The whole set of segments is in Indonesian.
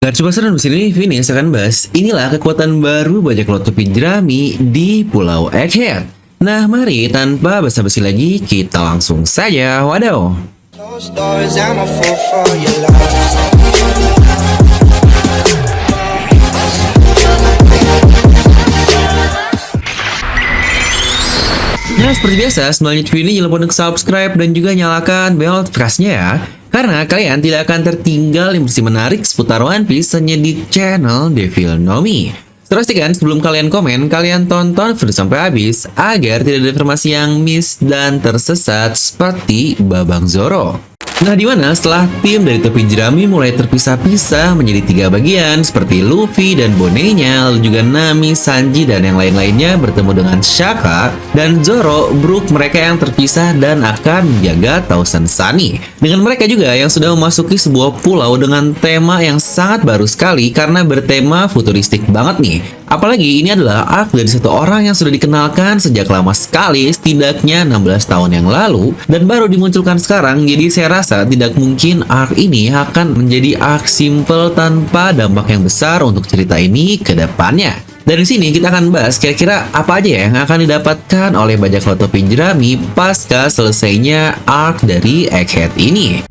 Nah, coba seru di sini Vini akan bahas inilah kekuatan baru bajak laut topi jerami di Pulau Egghead. Nah, mari tanpa basa-basi lagi kita langsung saja wadaw. Nah, seperti biasa, sebelum lanjut video jangan lupa untuk subscribe dan juga nyalakan bel notifikasinya ya. Karena kalian tidak akan tertinggal informasi menarik seputar One Piece hanya di channel Devil Nomi. Pastikan sebelum kalian komen, kalian tonton video sampai habis agar tidak ada informasi yang miss dan tersesat seperti Babang Zoro. Nah, dimana setelah tim dari topi jerami mulai terpisah-pisah menjadi 3 bagian seperti Luffy dan Bonenya, lalu juga Nami, Sanji, dan yang lain-lainnya bertemu dengan Shaka dan Zoro, Brook mereka yang terpisah dan akan menjaga Thousand Sunny. Dengan mereka juga yang sudah memasuki sebuah pulau dengan tema yang sangat baru sekali karena bertema futuristik banget nih. Apalagi ini adalah arc dari satu orang yang sudah dikenalkan sejak lama sekali, setidaknya 16 tahun yang lalu, dan baru dimunculkan sekarang, jadi saya rasa tidak mungkin arc ini akan menjadi arc simple tanpa dampak yang besar untuk cerita ini ke depannya. Dari sini kita akan bahas kira-kira apa aja yang akan didapatkan oleh bajak laut topi jerami pasca selesainya arc dari Egghead ini.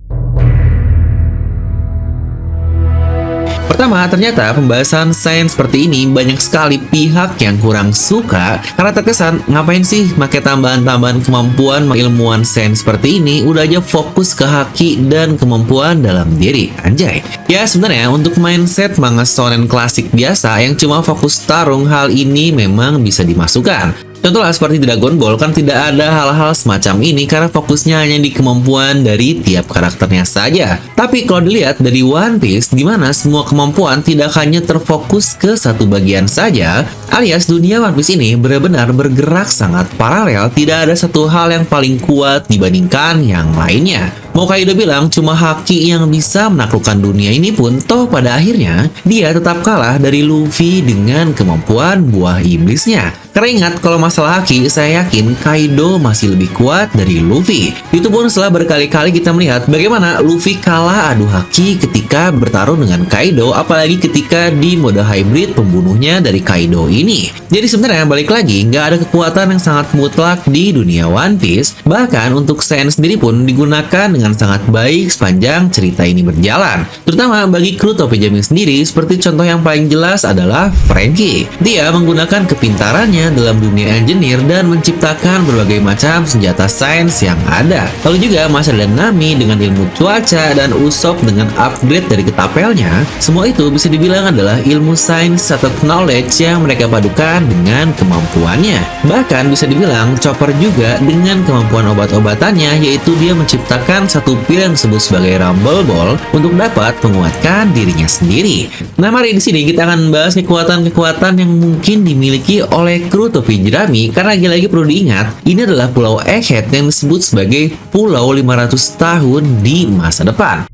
Pertama, ternyata pembahasan sains seperti ini banyak sekali pihak yang kurang suka karena terkesan ngapain sih pakai tambahan-tambahan kemampuan ilmuwan sains seperti ini, udah aja fokus ke haki dan kemampuan dalam diri, anjay. Ya sebenarnya untuk mindset manga shonen klasik biasa yang cuma fokus tarung, hal ini memang bisa dimasukkan. Contohnya seperti di Dragon Ball kan tidak ada hal-hal semacam ini karena fokusnya hanya di kemampuan dari tiap karakternya saja. Tapi kalau dilihat dari One Piece, di mana semua kemampuan tidak hanya terfokus ke satu bagian saja, alias dunia One Piece ini benar-benar bergerak sangat paralel, tidak ada satu hal yang paling kuat dibandingkan yang lainnya. Mau Kaido bilang cuma haki yang bisa menaklukkan dunia ini pun, toh pada akhirnya dia tetap kalah dari Luffy dengan kemampuan buah iblisnya. Karena ingat, kalau masalah haki, saya yakin Kaido masih lebih kuat dari Luffy. Itu pun setelah berkali-kali kita melihat bagaimana Luffy kalah adu haki ketika bertarung dengan Kaido, apalagi ketika di mode hybrid pembunuhnya dari Kaido ini. Jadi sebenarnya balik lagi, nggak ada kekuatan yang sangat mutlak di dunia One Piece. Bahkan untuk sains sendiri pun digunakan dengan sangat baik sepanjang cerita ini berjalan. Terutama bagi kru topi jerami sendiri, seperti contoh yang paling jelas adalah Franky. Dia menggunakan kepintarannya dalam dunia engineer dan menciptakan berbagai macam senjata sains yang ada. Lalu juga masih ada Nami dengan ilmu cuaca dan Usopp dengan upgrade dari ketapelnya. Semua itu bisa dibilang adalah ilmu sains atau knowledge yang mereka padukan dengan kemampuannya. Bahkan bisa dibilang Chopper juga dengan kemampuan obat-obatannya, yaitu dia menciptakan satu pil yang disebut sebagai Rumble Ball untuk dapat menguatkan dirinya sendiri. Nah, mari di sini kita akan bahas kekuatan-kekuatan yang mungkin dimiliki oleh kru topi jerami, karena lagi-lagi perlu diingat, ini adalah Pulau Egghead yang disebut sebagai Pulau 500 tahun di masa depan.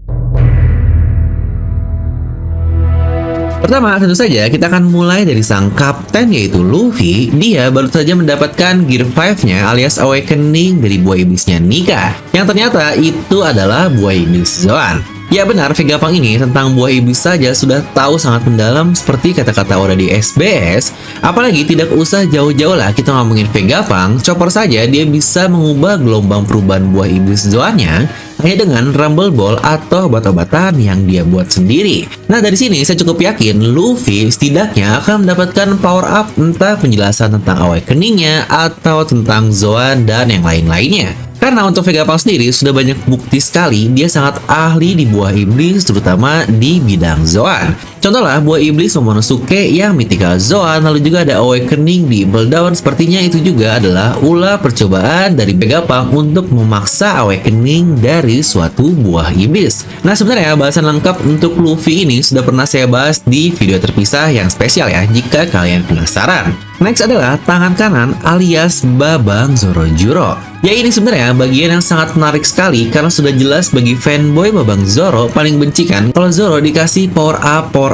Pertama, tentu saja kita akan mulai dari sang kapten yaitu Luffy. Dia baru saja mendapatkan Gear 5-nya alias Awakening dari buah iblisnya Nika, yang ternyata itu adalah buah iblis Zoan. Ya benar, Vegapunk ini tentang buah iblis saja sudah tahu sangat mendalam seperti kata-kata Oda di SBS. Apalagi tidak usah jauh-jauh lah kita ngomongin Vegapunk, Chopper saja dia bisa mengubah gelombang perubahan buah iblis Zoannya hanya dengan Rumble Ball atau obat-obatan yang dia buat sendiri. Nah, dari sini saya cukup yakin Luffy setidaknya akan mendapatkan power up, entah penjelasan tentang Awakening-nya atau tentang Zoan dan yang lain-lainnya. Karena untuk Vegapunk sendiri sudah banyak bukti sekali dia sangat ahli di buah iblis, terutama di bidang Zoan. Contohlah buah iblis Momonosuke yang mythical Zoan, lalu juga ada Awakening di Impel Down, sepertinya itu juga adalah ulah percobaan dari Vegapunk untuk memaksa Awakening dari suatu buah iblis. Nah, sebenarnya bahasan lengkap untuk Luffy ini sudah pernah saya bahas di video terpisah yang spesial ya, jika kalian penasaran. Next adalah tangan kanan alias Babang Zorojuro. Ya, ini sebenarnya bagian yang sangat menarik sekali karena sudah jelas bagi fanboy Babang Zoro paling benci kan kalau Zoro dikasih power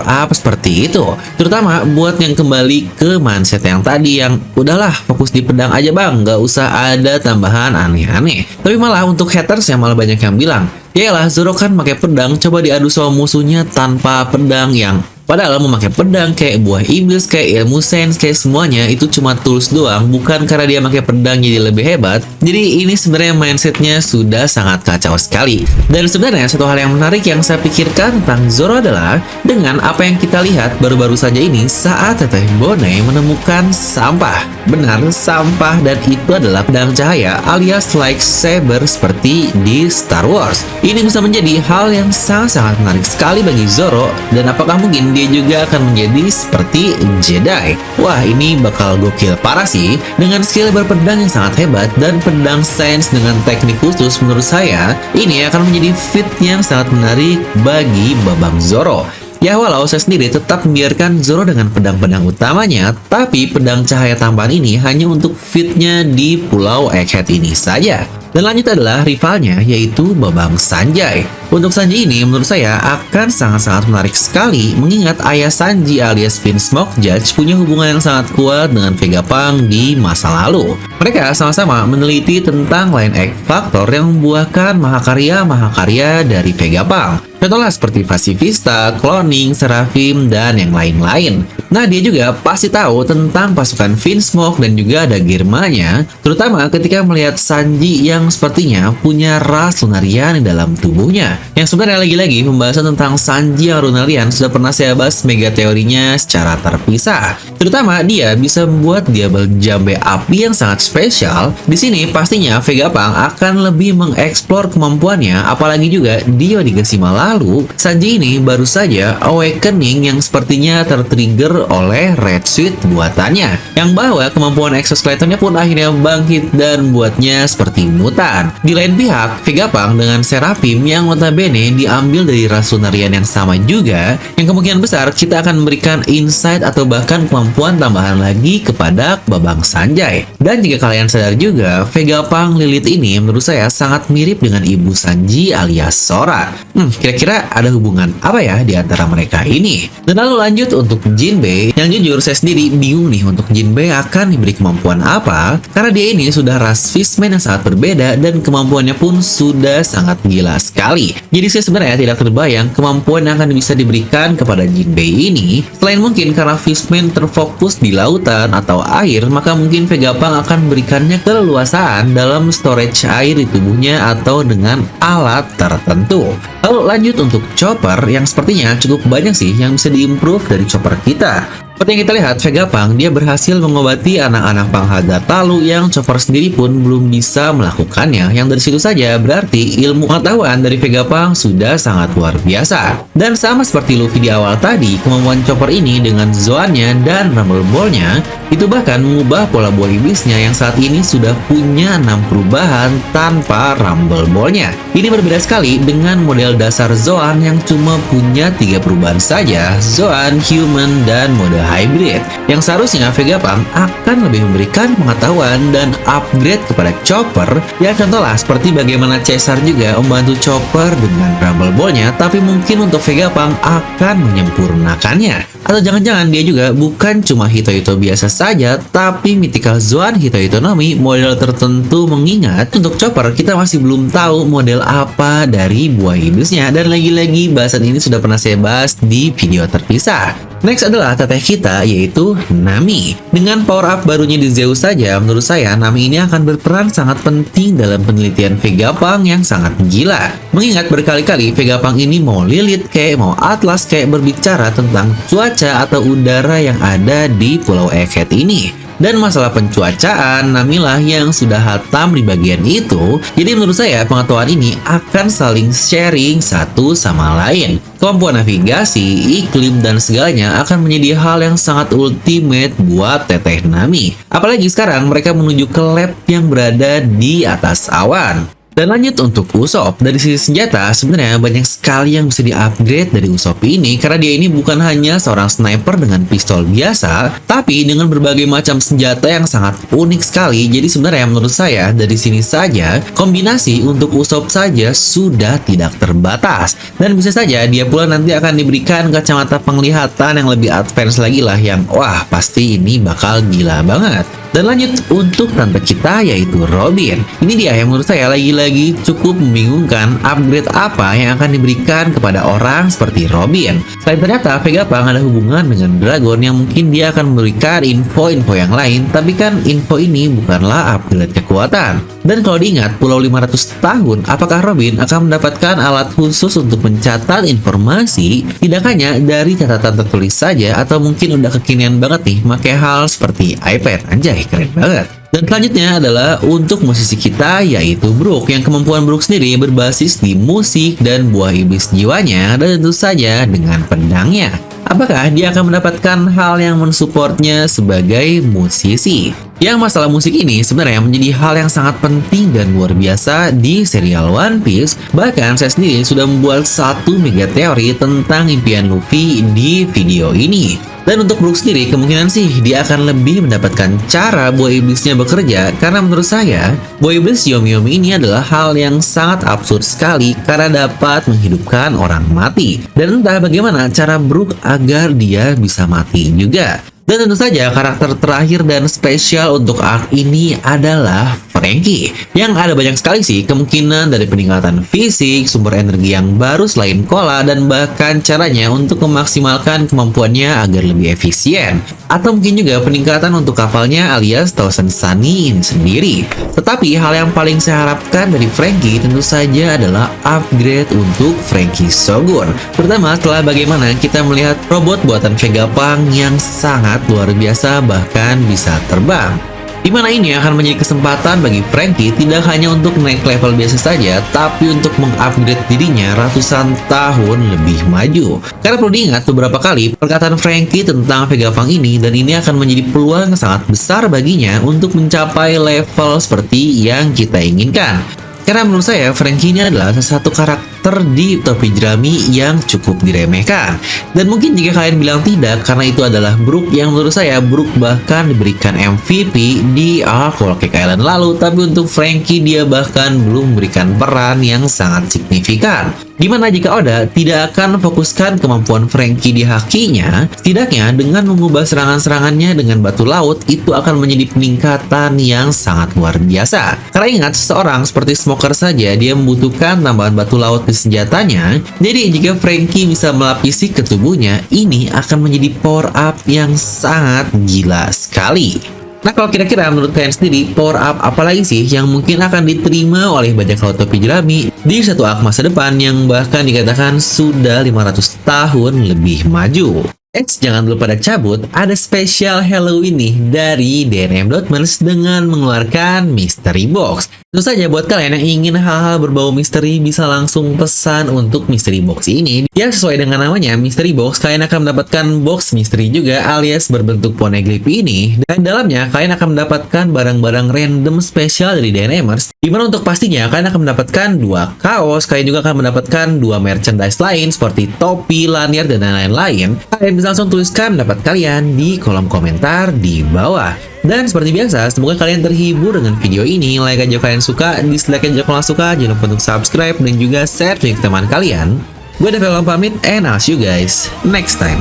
up seperti itu. Terutama buat yang kembali ke mindset yang tadi yang udahlah fokus di pedang aja bang, nggak usah ada tambahan aneh-aneh. Tapi malah untuk haters yang malah banyak yang bilang Yaelah, Zoro kan pakai pedang, coba diadu sama musuhnya tanpa pedang yang padahal memakai pedang kayak buah iblis, kayak ilmu sains, kayak semuanya itu cuma tools doang, bukan karena dia pakai pedang jadi lebih hebat. Jadi ini sebenarnya mindsetnya sudah sangat kacau sekali. Dan sebenarnya satu hal yang menarik yang saya pikirkan tentang Zoro adalah dengan apa yang kita lihat baru-baru saja ini saat Teteh Bone menemukan sampah. Benar, sampah, dan itu adalah pedang cahaya alias lightsaber seperti di Star Wars. Ini bisa menjadi hal yang sangat-sangat menarik sekali bagi Zoro, dan apakah mungkin dia juga akan menjadi seperti Jedi? Wah, ini bakal gokil parah sih. Dengan skill berpedang yang sangat hebat dan pedang sains dengan teknik khusus, menurut saya ini akan menjadi feat yang sangat menarik bagi Babang Zoro. Ya, walau saya sendiri tetap membiarkan Zoro dengan pedang-pedang utamanya, tapi pedang cahaya tambahan ini hanya untuk fitnya di Pulau Egghead ini saja. Dan lanjut adalah rivalnya, yaitu Babang Sanjay. Untuk Sanji ini menurut saya akan sangat-sangat menarik sekali, mengingat ayah Sanji alias Vince Smoke Judge punya hubungan yang sangat kuat dengan Vegapunk di masa lalu. Mereka sama-sama meneliti tentang Line Egg Factor yang membuahkan mahakarya-mahakarya dari Vegapunk. Contohnya seperti Pacifista, Cloning, Seraphim, dan yang lain-lain. Nah, dia juga pasti tahu tentang pasukan Vince Smoke dan juga ada Germanya, terutama ketika melihat Sanji yang sepertinya punya ras Lunarian di dalam tubuhnya. Yang sebenarnya lagi-lagi pembahasan tentang Sanji yang Lunarian sudah pernah saya bahas mega teorinya secara terpisah. Terutama dia bisa membuat Diablo Jambe api yang sangat spesial. Di sini pastinya Vegapunk akan lebih mengeksplor kemampuannya, apalagi juga di Onigashima lalu, Sanji ini baru saja awakening yang sepertinya tertrigger oleh Red Suit buatannya, yang bahwa kemampuan exoskeletonnya pun akhirnya bangkit dan buatnya seperti mutan. Di lain pihak, Vegapunk dengan Seraphim yang notabene diambil dari ras Lunarian yang sama juga, yang kemungkinan besar kita akan memberikan insight atau bahkan kemampuan tambahan lagi kepada Babang Sanjay. Dan jika kalian sadar juga, Vegapunk Lilith ini menurut saya sangat mirip dengan ibu Sanji alias Sora. Kira-kira ada hubungan apa ya di antara mereka ini? Dan lalu lanjut untuk Jinbei, yang jujur saya sendiri bingung nih untuk Jinbei akan diberi kemampuan apa, karena dia ini sudah ras fishman yang sangat berbeda dan kemampuannya pun sudah sangat gila sekali. Jadi saya sebenarnya tidak terbayang kemampuan yang akan bisa diberikan kepada Jinbei ini, selain mungkin karena fishman terfokus di lautan atau air, maka mungkin Vegapunk akan memberikannya keleluasaan dalam storage air di tubuhnya atau dengan alat tertentu. Lalu lanjut untuk Chopper, yang sepertinya cukup banyak sih yang bisa diimprove dari Chopper kita. Seperti yang kita lihat, Vegapunk dia berhasil mengobati anak-anak Panghaga Talu yang Chopper sendiri pun belum bisa melakukannya. Yang dari situ saja berarti ilmu pengetahuan dari Vegapunk sudah sangat luar biasa. Dan sama seperti Luffy di awal tadi, kemampuan Chopper ini dengan Zoannya dan Rumble Ball-nya itu bahkan mengubah pola buah iblisnya yang saat ini sudah punya 6 perubahan tanpa Rumble Ball-nya. Ini berbeda sekali dengan model dasar Zoan yang cuma punya 3 perubahan saja, Zoan, Human, dan mode Hybrid. Yang seharusnya Vegapunk akan lebih memberikan pengetahuan dan upgrade kepada Chopper, yang contohlah seperti bagaimana Caesar juga membantu Chopper dengan Rumble Ball-nya, tapi mungkin untuk Vegapunk akan menyempurnakannya. Atau jangan-jangan dia juga bukan cuma Hito-Hito biasa saja, tapi Mythical Zoan Hito-Hitonomi model tertentu, mengingat untuk Chopper kita masih belum tahu model apa dari buah iblisnya, dan lagi-lagi bahasan ini sudah pernah saya bahas di video terpisah. Next adalah teteh kita, yaitu Nami. Dengan power up barunya di Zeus saja, menurut saya Nami ini akan berperan sangat penting dalam penelitian Vegapunk yang sangat gila. Mengingat berkali-kali Vegapunk ini mau Lilith kayak mau Atlas kayak berbicara tentang cuaca atau udara yang ada di Pulau Egghead ini. Dan masalah pencuacaan, Namilah yang sudah hatam di bagian itu. Jadi menurut saya pengetahuan ini akan saling sharing satu sama lain. Kemampuan navigasi, iklim, dan segalanya akan menjadi hal yang sangat ultimate buat teteh Nami. Apalagi sekarang mereka menuju ke lab yang berada di atas awan. Dan lanjut untuk Usopp, dari sisi senjata sebenarnya banyak sekali yang bisa di-upgrade dari Usopp ini, karena dia ini bukan hanya seorang sniper dengan pistol biasa, tapi dengan berbagai macam senjata yang sangat unik sekali. Jadi sebenarnya menurut saya dari sini saja kombinasi untuk Usopp saja sudah tidak terbatas, dan bisa saja dia pula nanti akan diberikan kacamata penglihatan yang lebih advance lagi lah, yang wah pasti ini bakal gila banget. Dan lanjut untuk tante kita yaitu Robin. Ini dia yang menurut saya lagi-lagi cukup membingungkan upgrade apa yang akan diberikan kepada orang seperti Robin. Selain ternyata Vegapunk ada hubungan dengan Dragon yang mungkin dia akan memberikan info-info yang lain, tapi kan info ini bukanlah upgrade kekuatan. Dan kalau diingat Pulau 500 tahun, apakah Robin akan mendapatkan alat khusus untuk mencatat informasi tidak hanya dari catatan tertulis saja, atau mungkin udah kekinian banget nih pakai hal seperti iPad. Anjay, keren banget. Dan selanjutnya adalah untuk musisi kita yaitu Brook, yang kemampuan Brook sendiri berbasis di musik dan buah iblis jiwanya, dan tentu saja dengan pedangnya. Apakah dia akan mendapatkan hal yang mensupportnya sebagai musisi? Yang masalah musik ini sebenarnya menjadi hal yang sangat penting dan luar biasa di serial One Piece. Bahkan saya sendiri sudah membuat satu mega teori tentang impian Luffy di video ini. Dan untuk Brook sendiri kemungkinan sih dia akan lebih mendapatkan cara buah iblisnya bekerja, karena menurut saya buah iblis Yomi Yomi ini adalah hal yang sangat absurd sekali karena dapat menghidupkan orang mati. Dan entah bagaimana cara Brook agar dia bisa mati juga. Dan tentu saja karakter terakhir dan spesial untuk arc ini adalah Franky, yang ada banyak sekali sih kemungkinan dari peningkatan fisik, sumber energi yang baru selain cola, dan bahkan caranya untuk memaksimalkan kemampuannya agar lebih efisien. Atau mungkin juga peningkatan untuk kapalnya alias Thousand Sunny ini sendiri. Tetapi hal yang paling saya harapkan dari Franky tentu saja adalah upgrade untuk Franky Shogun. Pertama, setelah bagaimana kita melihat robot buatan Vegapunk yang sangat luar biasa, bahkan bisa terbang. Dimana ini akan menjadi kesempatan bagi Franky tidak hanya untuk naik level biasa saja, tapi untuk mengupgrade dirinya ratusan tahun lebih maju. Karena perlu diingat beberapa kali perkataan Franky tentang Vegapunk ini, dan ini akan menjadi peluang sangat besar baginya untuk mencapai level seperti yang kita inginkan. Karena menurut saya Franky ini adalah salah satu karakter di topi jerami yang cukup diremehkan. Dan mungkin jika kalian bilang tidak, karena itu adalah Brook, yang menurut saya Brook bahkan diberikan MVP di Whole Cake Island lalu, tapi untuk Franky dia bahkan belum memberikan peran yang sangat signifikan. Dimana jika Oda tidak akan fokuskan kemampuan Franky di hakinya, setidaknya dengan mengubah serangan-serangannya dengan batu laut, itu akan menjadi peningkatan yang sangat luar biasa. Karena ingat, seseorang seperti Smoker saja dia membutuhkan tambahan batu laut di senjatanya. Jadi jika Franky bisa melapisi ke tubuhnya, ini akan menjadi power up yang sangat gila sekali. Nah, kalau kira-kira menurut kalian sendiri, power up apalagi sih yang mungkin akan diterima oleh bajak laut topi jerami di satu arc masa depan yang bahkan dikatakan sudah 500 tahun lebih maju? Jangan dulu pada cabut, ada spesial Halloween nih dari DNM Dotmans dengan mengeluarkan Mystery Box. Tentu saja buat kalian yang ingin hal-hal berbau misteri bisa langsung pesan untuk Mystery Box ini. Ya, sesuai dengan namanya Mystery Box, kalian akan mendapatkan box misteri juga alias berbentuk poneglyph ini. Dan dalamnya kalian akan mendapatkan barang-barang random spesial dari DNMers. Dimana untuk pastinya kalian akan mendapatkan 2 kaos, kalian juga akan mendapatkan 2 merchandise lain seperti topi, lanyard, dan lain-lain. Kalian bisa langsung tuliskan pendapat kalian di kolom komentar di bawah. Dan seperti biasa, semoga kalian terhibur dengan video ini. Like aja kalian suka, dislike aja kalau suka, jangan lupa untuk subscribe dan juga share ke teman kalian. Gue Devel pamit, and I'll see you guys next time.